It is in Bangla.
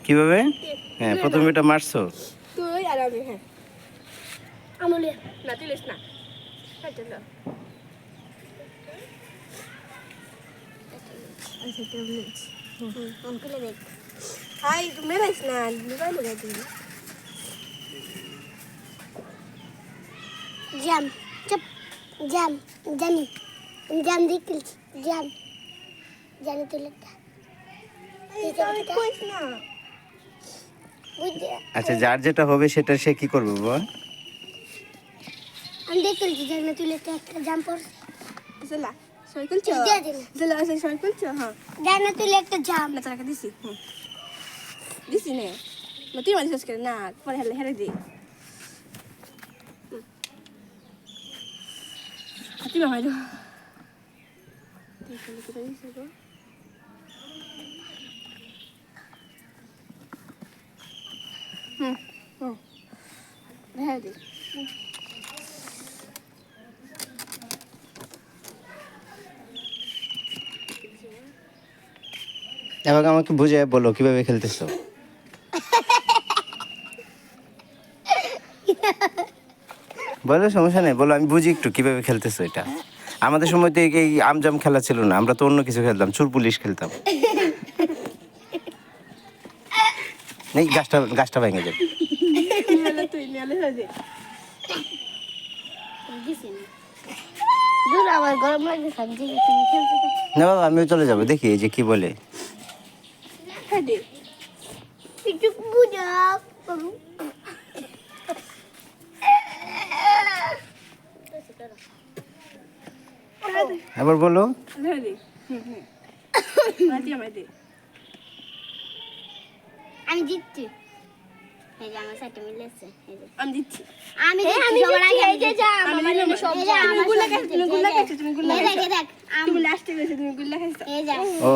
কিভাবে? হ্যাঁ, প্রথমে এটা মারছো। তুই আর আমি, হ্যাঁ আমলে না তুলিস না, চলো অঙ্কলে দেখ হাই তুমি মেরাইস না লুকাই লুকাই দিবি জাম চুপ জাম জানি জাম দিকিল জাম জানি তুই লেখা কইস না বুঝে আচ্ছা, যার যেটা হবে সেটা সে কি করবে বাবা? আমি দেখিল জানি তুই লেখা একটা জাম পর চলা সাইকেল চ দিয়ে দিন চলা সাইকেল চ হ্যাঁ জানি তুই একটা জাম না টাকা দিছি দিছি নে না তুই মানে শেষ করে না পরে হেলে হেরে দি তুই মামাই দো হ্যাঁ দি এবার আমাকে বুঝে বলো কিভাবে খেলতেছো। বলো, সমস্যা নেই, বলো, আমি বুঝি একটু কিভাবে খেলতেছো এটা। আমাদের সময় তো এই আমজাম খেলা ছিল না, আমরা তো অন্য কিছু খেলতাম, চোর পুলিশ খেলতাম। এই গাছটা ভেঙে যাবে। তুই নিয়ে হয়ে যায় দিছি না দূর আমার গরম লাগে সবজি তুমি খেলতে না বাবা, আমিও চলে যাবো, দেখি এই যে কি বলে। হ্যাঁ দি একটু বুঝাও করু আবার বলো। হ্যাঁ দি রাজি আমায় দে আমি জিতছি এই যে আমার সাথে মিলেছে এই যে আমি দিচ্ছি আমি জিতছি সবার আগে এই যে যা আমি আমার দিলাম সব সব যা তুমি আমার গুলা সাথে খাইছো তুমি গুলা খাইছো তুমি গুলা এই খাইছো দেখ তুমি লাস্টে গেছো তুমি গুলা খাইছো এই যা ও